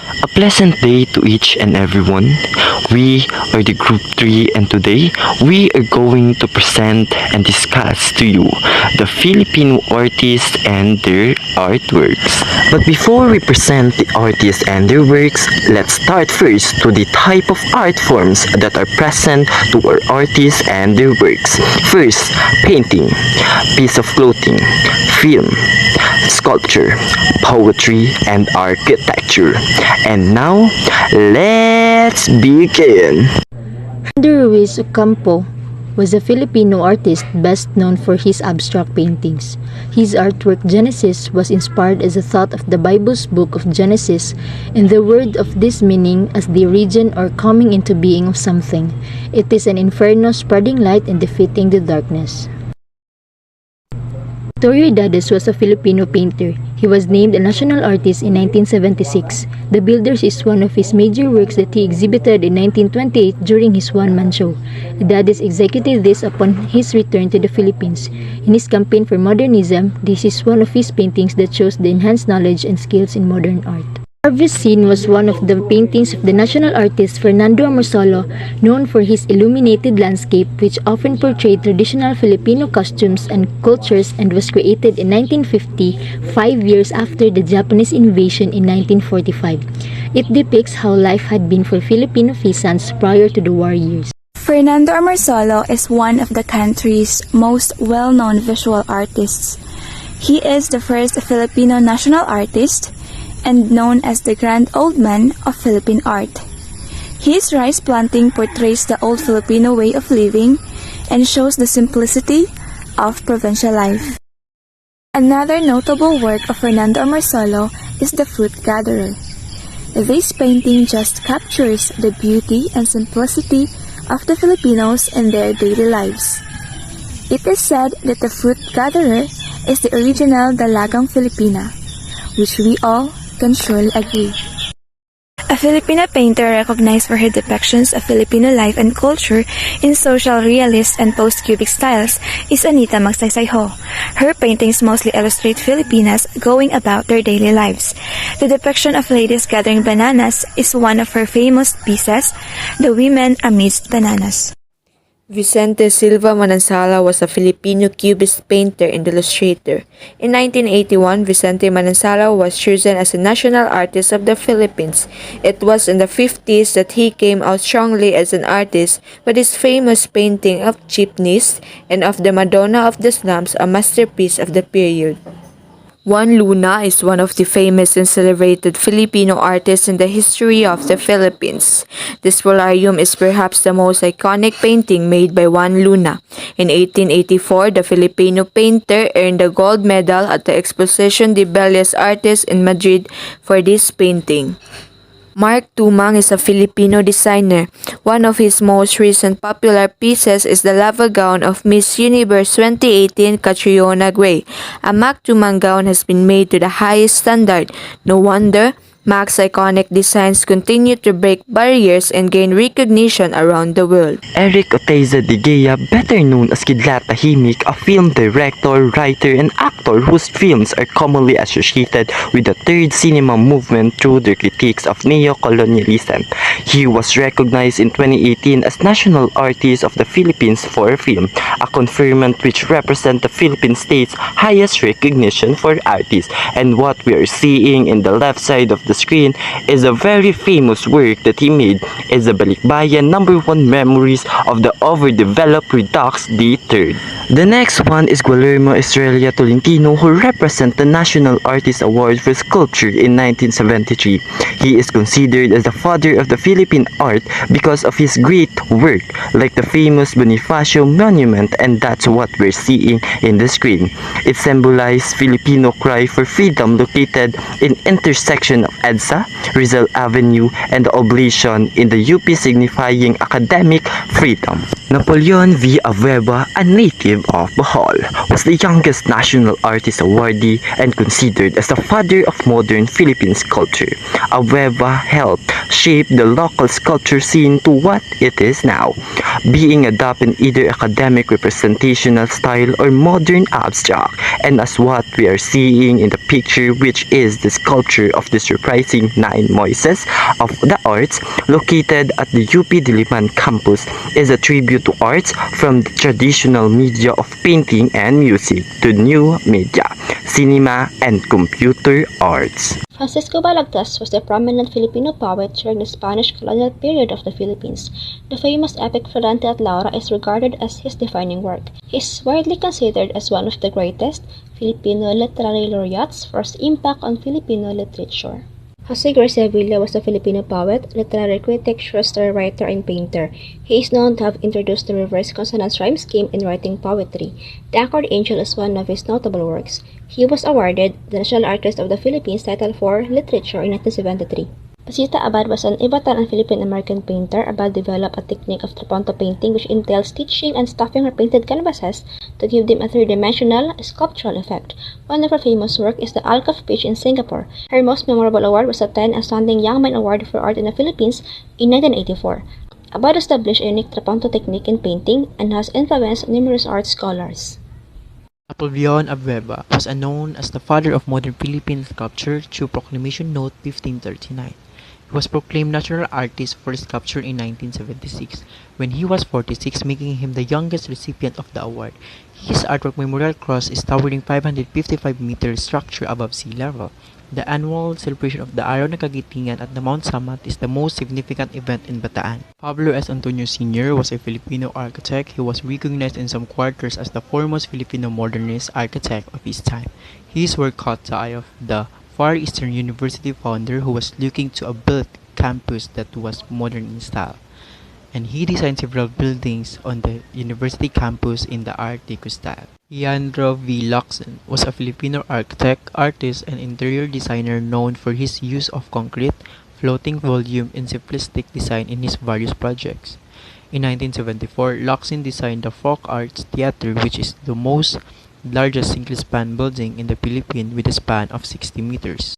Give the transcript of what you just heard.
A pleasant day to each and everyone. We are the Group 3 and today we are going to present and discuss to you the Filipino artists and their artworks. But before we present the artists and their works, let's start first to the type of art forms that are present to our artists and their works. First, painting, piece of clothing, film, sculpture, poetry, and architecture. And now, let's begin! Alejandro Ruiz Ocampo was a Filipino artist best known for his abstract paintings. His artwork Genesis was inspired as a thought of the Bible's book of Genesis and the word of this meaning as the origin or coming into being of something. It is an inferno spreading light and defeating the darkness. Torrio Idades was a Filipino painter. He was named a national artist in 1976. The Builders is one of his major works that he exhibited in 1928 during his one-man show. Idades executed this upon his return to the Philippines. In his campaign for modernism, this is one of his paintings that shows the enhanced knowledge and skills in modern art. Harvest Scene was one of the paintings of the national artist Fernando Amorsolo, known for his illuminated landscape which often portrayed traditional Filipino costumes and cultures and was created in 1950, 5 years after the Japanese invasion in 1945. It depicts how life had been for Filipino peasants prior to the war years. Fernando Amorsolo is one of the country's most well-known visual artists. He is the first Filipino national artist and known as the Grand Old Man of Philippine art. His rice planting portrays the old Filipino way of living and shows the simplicity of provincial life. Another notable work of Fernando Amorsolo is The Fruit Gatherer. This painting just captures the beauty and simplicity of the Filipinos in their daily lives. It is said that the fruit gatherer is the original Dalagang Filipina, which we all can surely agree. A Filipina painter recognized for her depictions of Filipino life and culture in social realist and post-cubic styles is Anita Magsaysayho. Her paintings mostly illustrate Filipinas going about their daily lives. The depiction of ladies gathering bananas is one of her famous pieces, The Women Amidst Bananas. Vicente Silva Manansala was a Filipino cubist painter and illustrator. In 1981, Vicente Manansala was chosen as the national artist of the Philippines. It was in the 50s that he came out strongly as an artist with his famous painting of Jeepneys and of the Madonna of the Slums, a masterpiece of the period. Juan Luna is one of the famous and celebrated Filipino artists in the history of the Philippines. This Polarium is perhaps the most iconic painting made by Juan Luna. In 1884, the Filipino painter earned the gold medal at the Exposition de Bellas Artes in Madrid for this painting. Mark Tumang is a Filipino designer. One of his most recent popular pieces is the lava gown of Miss Universe 2018 Catriona Gray. A Mark Tumang gown has been made to the highest standard. No wonder Mac's iconic designs continue to break barriers and gain recognition around the world. Eric Oteiza de Gea, better known as Kidlat Tahimik, a film director, writer, and actor whose films are commonly associated with the third cinema movement through their critiques of neo-colonialism. He was recognized in 2018 as National Artist of the Philippines for film, a conferment which represents the Philippine state's highest recognition for artists. And what we are seeing in the left side of the screen is a very famous work that he made, is the Balikbayan #1 Memories of the Overdeveloped Redux III. The next one is Guillermo Estrella Tolentino, who represents the National Artist Award for Sculpture in 1973. He is considered as the father of the Philippine art because of his great work, like the famous Bonifacio Monument, and that's what we're seeing in the screen. It symbolizes Filipino cry for freedom located in intersection of EDSA, Rizal Avenue, and the Oblation in the UP signifying academic freedom. Napoleon V. Abueva, a native of Bohol, was the youngest National Artist Awardee and considered as the father of modern Philippine sculpture. Abueva helped shape the local sculpture scene to what it is now, being adopted in either academic representational style or modern abstract, and as what we are seeing in the picture, which is the sculpture of this representation comprising 9 Moises of the Arts located at the UP Diliman campus is a tribute to arts from the traditional media of painting and music to new media, cinema, and computer arts. Francisco Balagtas was a prominent Filipino poet during the Spanish colonial period of the Philippines. The famous epic Ferrante at Laura is regarded as his defining work. He is widely considered as one of the greatest Filipino literary laureates for his impact on Filipino literature. Jose Garcia Villa was a Filipino poet, literary critic, short writer, and painter. He is known to have introduced the reverse consonance rhyme scheme in writing poetry. The Anchored Angel is one of his notable works. He was awarded the National Artist of the Philippines title for Literature in 1973. Pasita Abad was an Ivatan and Philippine-American painter. Abad developed a technique of trapunto painting which entails stitching and stuffing her painted canvases to give them a three-dimensional, sculptural effect. One of her famous work is the Alcove Beach in Singapore. Her most memorable award was obtained as Standing Young Man Award for Art in the Philippines in 1984. Abad established a unique trapunto technique in painting and has influenced numerous art scholars. Napoleon Abueva was known as the father of modern Philippine sculpture through Proclamation Note 1539. He was proclaimed National Artist for Sculpture in 1976, when he was 46, making him the youngest recipient of the award. His artwork Memorial Cross is towering 555-meter structure above sea level. The annual celebration of the Araw ng Kagitingan at the Mount Samat is the most significant event in Bataan. Pablo S. Antonio Sr. was a Filipino architect. He was recognized in some quarters as the foremost Filipino modernist architect of his time. His work caught the eye of the Far Eastern University founder who was looking to a built campus that was modern in style. And he designed several buildings on the university campus in the Art Deco style. Leandro V. Locsin was a Filipino architect, artist, and interior designer known for his use of concrete, floating volume, and simplistic design in his various projects. In 1974, Locsin designed the Folk Arts Theater, which is the most largest single-span building in the Philippines with a span of 60 meters.